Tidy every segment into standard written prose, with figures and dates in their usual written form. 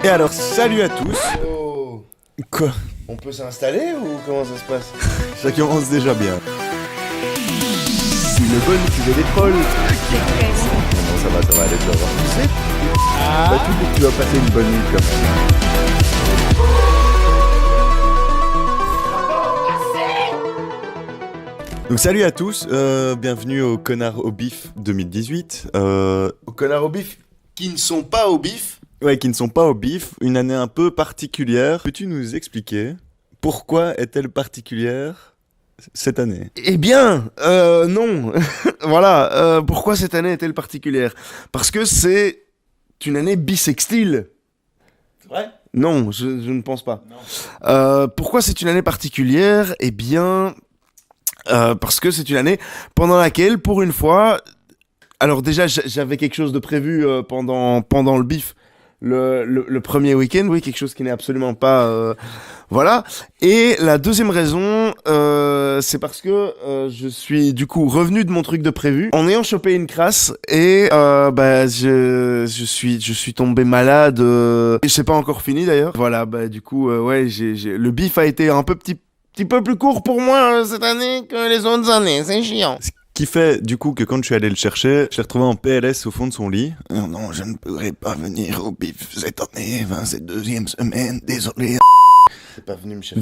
Et alors, salut à tous. Oh. Quoi? On peut s'installer ou comment ça se passe? Ça commence déjà bien. Une bonne cuvée des trolls. Non, ça va aller, tu vas voir. Tu sais, tu vas passer une bonne nuit comme ça. Donc salut à tous, bienvenue au Connard au Bif 2018. Aux connards au bif qui ne sont pas au bif. Ouais, qui ne sont pas au bif, une année un peu particulière. Peux-tu nous expliquer pourquoi est-elle particulière cette année? Eh bien, non. Voilà, pourquoi cette année est-elle particulière? Parce que c'est une année bisextile. C'est vrai? Non, je ne pense pas. Pourquoi c'est une année particulière? Eh bien, parce que c'est une année pendant laquelle, pour une fois... Alors déjà, j'avais quelque chose de prévu pendant le bif. Le premier week-end, oui, quelque chose qui n'est absolument pas... voilà. Et la deuxième raison, c'est parce que je suis du coup revenu de mon truc de prévu en ayant chopé une crasse et je suis tombé malade. Et c'est pas encore fini d'ailleurs. Voilà, du coup, ouais, le bif a été un petit peu plus court pour moi cette année que les autres années. C'est chiant. Qui fait du coup que quand je suis allé le chercher, je l'ai retrouvé en PLS au fond de son lit. Non, je ne pourrai pas venir au bif cette année, cette deuxième semaine, désolé. C'est pas venu me chercher.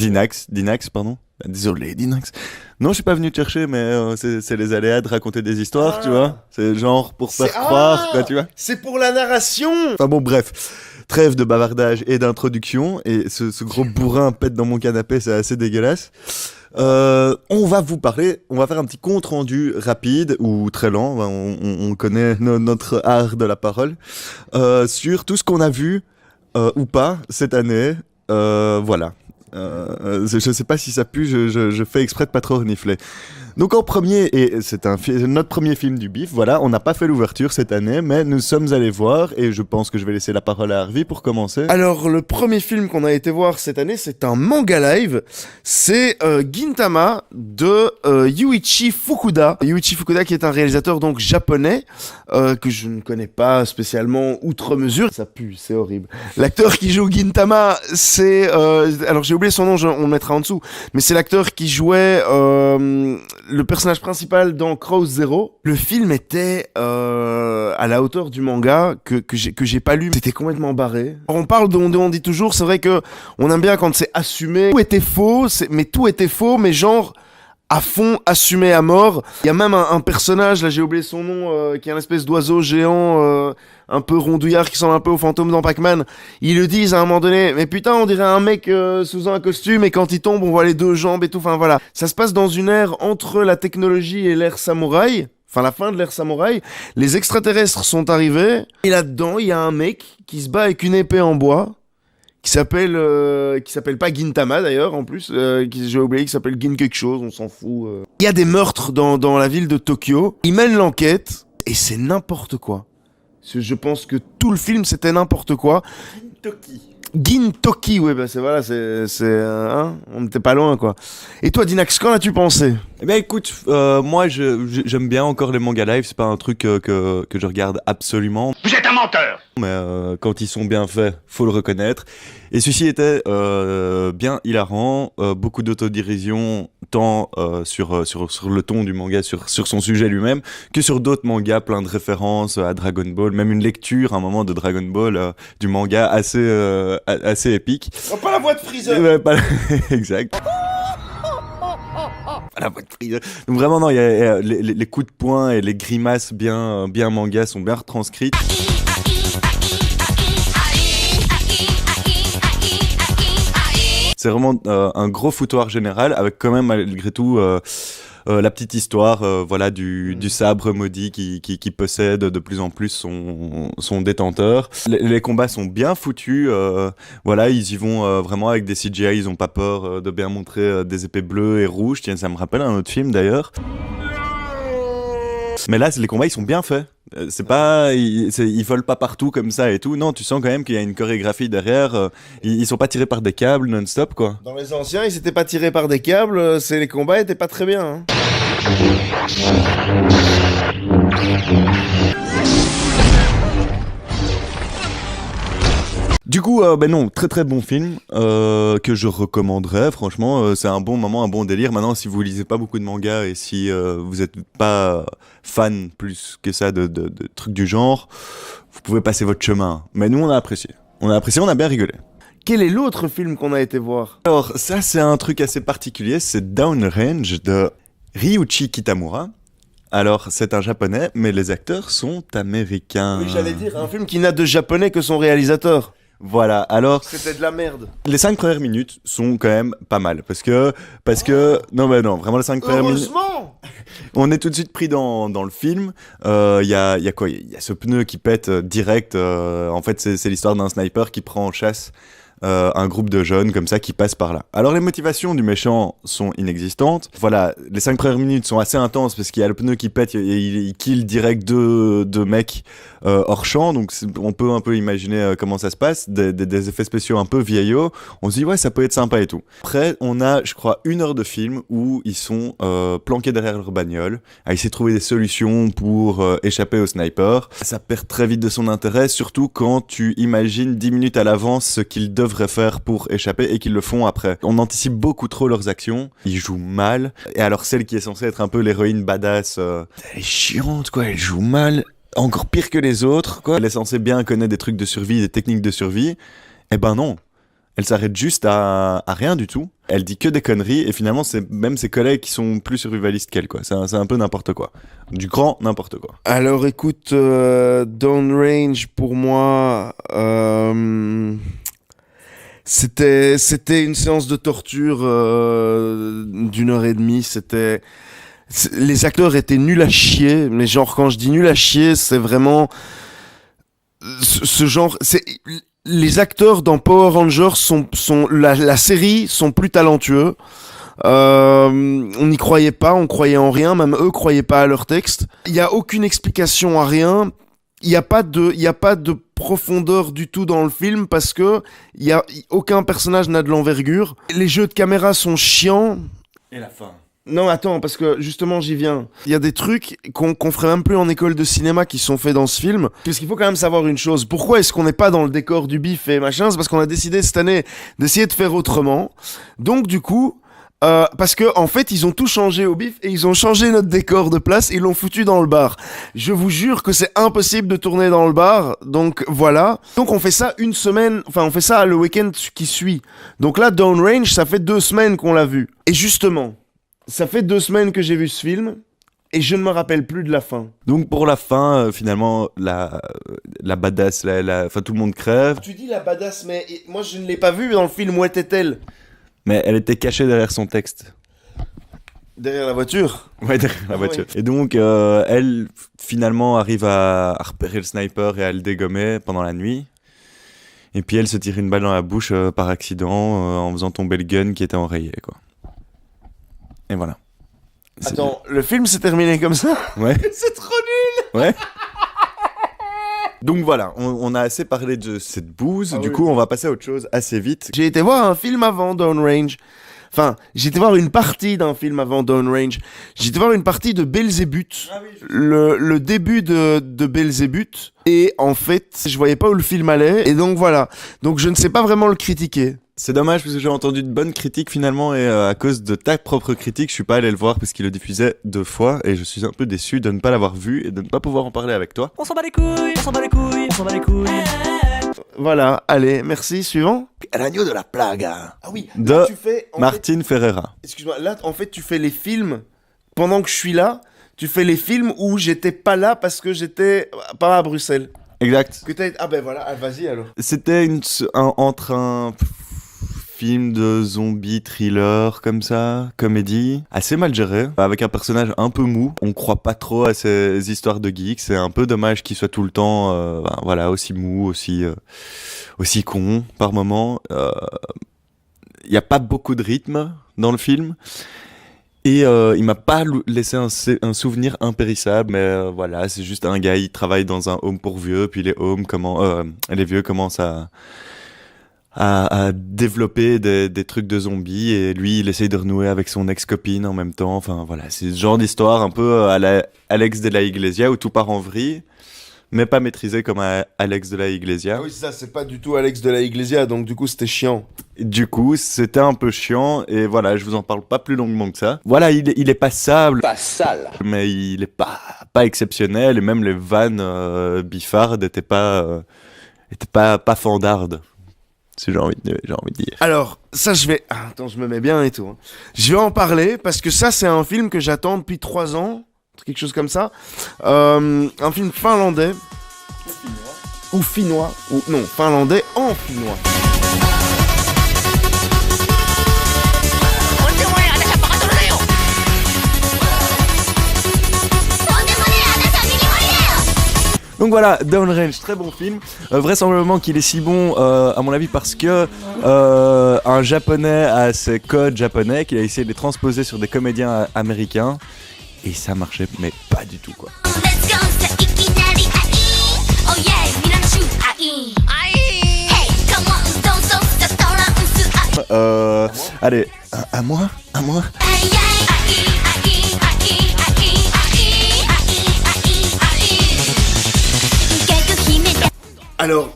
Dinax, pardon. Désolé, Dinax. Non, je suis pas venu te chercher, mais c'est les aléas de raconter des histoires, tu vois. C'est genre pour faire croire, quoi, tu vois. C'est pour la narration. Enfin bon, bref. Trêve de bavardage et d'introduction, et ce gros bourrin pète dans mon canapé, c'est assez dégueulasse. On va vous parler, on va faire un petit compte rendu rapide ou très lent, on connaît notre art de la parole, sur tout ce qu'on a vu ou pas cette année, voilà. Je sais pas si ça pue, je fais exprès de pas trop renifler. Donc en premier, et c'est notre premier film du bif, voilà, on n'a pas fait l'ouverture cette année, mais nous sommes allés voir, et je pense que je vais laisser la parole à Harvey pour commencer. Alors le premier film qu'on a été voir cette année, c'est un manga live, c'est Gintama de Yuichi Fukuda. Yuichi Fukuda qui est un réalisateur donc japonais, que je ne connais pas spécialement outre mesure. Ça pue, c'est horrible. L'acteur qui joue Gintama, c'est... alors j'ai oublié son nom, on le mettra en dessous, mais c'est l'acteur qui jouait... le personnage principal dans Crow Zero. Le film était à la hauteur du manga que j'ai pas lu. C'était complètement barré. On parle de on dit toujours, c'est vrai que on aime bien quand c'est assumé. Tout était faux, mais tout était faux, mais genre à fond, assumé à mort. Il y a même un personnage, là j'ai oublié son nom, qui est un espèce d'oiseau géant, un peu rondouillard, qui ressemble un peu au fantôme dans Pac-Man. Ils le disent à un moment donné, mais putain on dirait un mec sous un costume, et quand il tombe on voit les deux jambes et tout, enfin voilà. Ça se passe dans une ère entre la technologie et l'ère samouraï, enfin la fin de l'ère samouraï. Les extraterrestres sont arrivés, et là-dedans il y a un mec qui se bat avec une épée en bois, qui s'appelle pas Gintama d'ailleurs en plus, j'ai oublié, qui s'appelle Gin quelque chose, on s'en fout. Il y a des meurtres dans la ville de Tokyo. Il mène l'enquête et c'est n'importe quoi. Je pense que tout le film c'était n'importe quoi. Gintoki, ouais, c'est voilà, on n'était pas loin quoi. Et toi Dinax, qu'en as-tu pensé? Eh bien écoute, moi j'aime bien encore les mangas live, c'est pas un truc que je regarde absolument. Vous êtes un menteur! Mais quand ils sont bien faits, faut le reconnaître. Et celui-ci était bien hilarant, beaucoup d'autodérision, tant sur le ton du manga, sur son sujet lui-même, que sur d'autres mangas, plein de références à Dragon Ball, même une lecture à un moment de Dragon Ball, du manga assez épique. Oh, pas la voix de Freezer! Exact. La voix de Freezer. Donc vraiment non, les coups de poing et les grimaces bien manga sont bien retranscrites. C'est vraiment un gros foutoir général, avec quand même malgré tout la petite histoire, voilà, du sabre maudit qui possède de plus en plus son détenteur. Les combats sont bien foutus, voilà, ils y vont vraiment avec des CGI, ils ont pas peur de bien montrer des épées bleues et rouges. Tiens, ça me rappelle un autre film d'ailleurs. Mais là, les combats, ils sont bien faits. C'est pas, ils volent pas partout comme ça et tout. Non, tu sens quand même qu'il y a une chorégraphie derrière. Ils sont pas tirés par des câbles non-stop, quoi. Dans les anciens, ils étaient pas tirés par des câbles. Les combats étaient pas très bien. Hein. Du coup, ben non, très très bon film que je recommanderais. Franchement, c'est un bon moment, un bon délire. Maintenant, si vous lisez pas beaucoup de mangas et si vous êtes pas fan plus que ça de trucs du genre, vous pouvez passer votre chemin. Mais nous, on a apprécié. On a apprécié, on a bien rigolé. Quel est l'autre film qu'on a été voir? Alors, ça, c'est un truc assez particulier. C'est Downrange de Ryuichi Kitamura. Alors, c'est un japonais, mais les acteurs sont américains. Oui, j'allais dire, un film qui n'a de japonais que son réalisateur. Voilà, alors C'était de la merde. les 5 premières minutes sont quand même pas mal parce que non mais non, vraiment les 5 premières minutes, Heureusement. on est tout de suite pris dans le film. Il y a quoi? Il y a ce pneu qui pète direct. En fait, c'est l'histoire d'un sniper qui prend en chasse un groupe de jeunes comme ça qui passent par là. Alors les motivations du méchant sont inexistantes. Voilà, les 5 premières minutes sont assez intenses parce qu'il y a le pneu qui pète et il kill direct deux mecs hors champ. Donc on peut un peu imaginer comment ça se passe. Des effets spéciaux un peu vieillots. On se dit ouais, ça peut être sympa et tout. Après, on a, je crois, 1 heure de film où ils sont planqués derrière leur bagnole à essayer de trouver des solutions pour échapper au sniper. Ça perd très vite de son intérêt, surtout quand tu imagines 10 minutes à l'avance ce qu'ils devraient faire pour échapper et qu'ils le font après. On anticipe beaucoup trop leurs actions, ils jouent mal, et alors celle qui est censée être un peu l'héroïne badass, elle est chiante quoi, elle joue mal, encore pire que les autres quoi. Elle est censée bien connaître des trucs de survie, des techniques de survie, eh ben non. Elle s'arrête juste à rien du tout. Elle dit que des conneries et finalement c'est même ses collègues qui sont plus survivalistes qu'elle quoi. C'est un peu n'importe quoi. Du grand n'importe quoi. Alors écoute, Downrange pour moi, c'était une séance de torture d'1 heure et demie. Les acteurs étaient nuls à chier, mais genre quand je dis nuls à chier, c'est vraiment ce genre. Les acteurs dans Power Rangers la série sont plus talentueux. On n'y croyait pas, on croyait en rien, même eux croyaient pas à leur texte. Il y a aucune explication à rien. Il y a pas de profondeur du tout dans le film parce que aucun personnage n'a de l'envergure. Les jeux de caméra sont chiants. Et la fin. Non, attends, parce que justement, j'y viens. Il y a des trucs qu'on ferait même plus en école de cinéma qui sont faits dans ce film. Parce qu'il faut quand même savoir une chose. Pourquoi est-ce qu'on n'est pas dans le décor du bif et machin? C'est parce qu'on a décidé cette année d'essayer de faire autrement. Donc, du coup, parce que en fait ils ont tout changé au bif et ils ont changé notre décor de place et ils l'ont foutu dans le bar. Je vous jure que c'est impossible de tourner dans le bar, donc voilà. Donc on fait ça une semaine, enfin on fait ça le week-end qui suit. Donc là Downrange, ça fait 2 semaines qu'on l'a vu. Et justement, ça fait 2 semaines que j'ai vu ce film et je ne me rappelle plus de la fin. Donc pour la fin, finalement, la badass, enfin tout le monde crève. Tu dis la badass, mais moi je ne l'ai pas vue dans le film. Où était-elle? Mais elle était cachée derrière son texte. Derrière la voiture? Ouais, derrière la voiture. Oui. Et donc, elle, finalement, arrive à repérer le sniper et à le dégommer pendant la nuit. Et puis, elle se tire une balle dans la bouche par accident en faisant tomber le gun qui était enrayé, quoi. Et voilà. Attends, le film s'est terminé comme ça? Ouais. C'est trop nul! Ouais. Donc voilà, on a assez parlé de cette bouse, Ah du oui. coup on va passer à autre chose assez vite. J'ai été voir un film avant Downrange. Enfin, j'ai été voir une partie d'un film avant Downrange. J'ai été voir une partie de Belzébuth. Ah oui, Le début de Belzébuth. Et en fait, je voyais pas où le film allait. Et donc voilà. Donc je ne sais pas vraiment le critiquer. C'est dommage parce que j'ai entendu de bonnes critiques finalement et à cause de ta propre critique, je suis pas allé le voir parce qu'il le diffusait 2 fois et je suis un peu déçu de ne pas l'avoir vu et de ne pas pouvoir en parler avec toi. On s'en bat les couilles, on s'en bat les couilles, on s'en bat les couilles. Voilà. Allez, merci. Suivant. L'agneau de la plague Ah oui. de là, tu fais, en Martin Ferreira. fait, excuse-moi. Là, en fait, tu fais les films pendant que je suis là. Tu fais les films où j'étais pas là parce que j'étais pas à Bruxelles. Exact. Ah ben voilà. Ah, vas-y alors. C'était entre un film de zombie thriller comme ça, comédie, assez mal géré, avec un personnage un peu mou. On croit pas trop à ces histoires de geeks. C'est un peu dommage qu'il soit tout le temps, voilà, aussi mou, aussi con par moment. Il y a pas beaucoup de rythme dans le film. Et il m'a pas laissé un souvenir impérissable, mais voilà, c'est juste un gars, il travaille dans un home pour vieux, puis les vieux commencent à développer des trucs de zombies, et lui, il essaye de renouer avec son ex-copine en même temps. Enfin voilà, c'est ce genre d'histoire un peu à la Alex de la Iglesia où tout part en vrille. mais pas maîtrisé comme Alex de la Iglesia. Ah oui, c'est ça, c'est pas du tout Alex de la Iglesia, donc du coup c'était chiant. Du coup, c'était un peu chiant, et voilà, je vous en parle pas plus longuement que ça. Voilà, il est passable. Pas sale. Mais il est pas exceptionnel, et même les vannes biffardes étaient pas fandardes. Si j'ai envie de dire. Alors, ça je vais... Ah, attends, je me mets bien et tout. Hein. Je vais en parler, parce que ça c'est un film que j'attends depuis 3 ans, quelque chose comme ça. Un film finlandais. Ou finnois. Ou non, finlandais en finnois. Donc voilà, Downrange, très bon film. Vraisemblablement qu'il est si bon, à mon avis, parce que un japonais a ses codes japonais, qu'il a essayé de les transposer sur des comédiens américains, et ça marchait, mais pas du tout, quoi. Allez, à moi. Alors,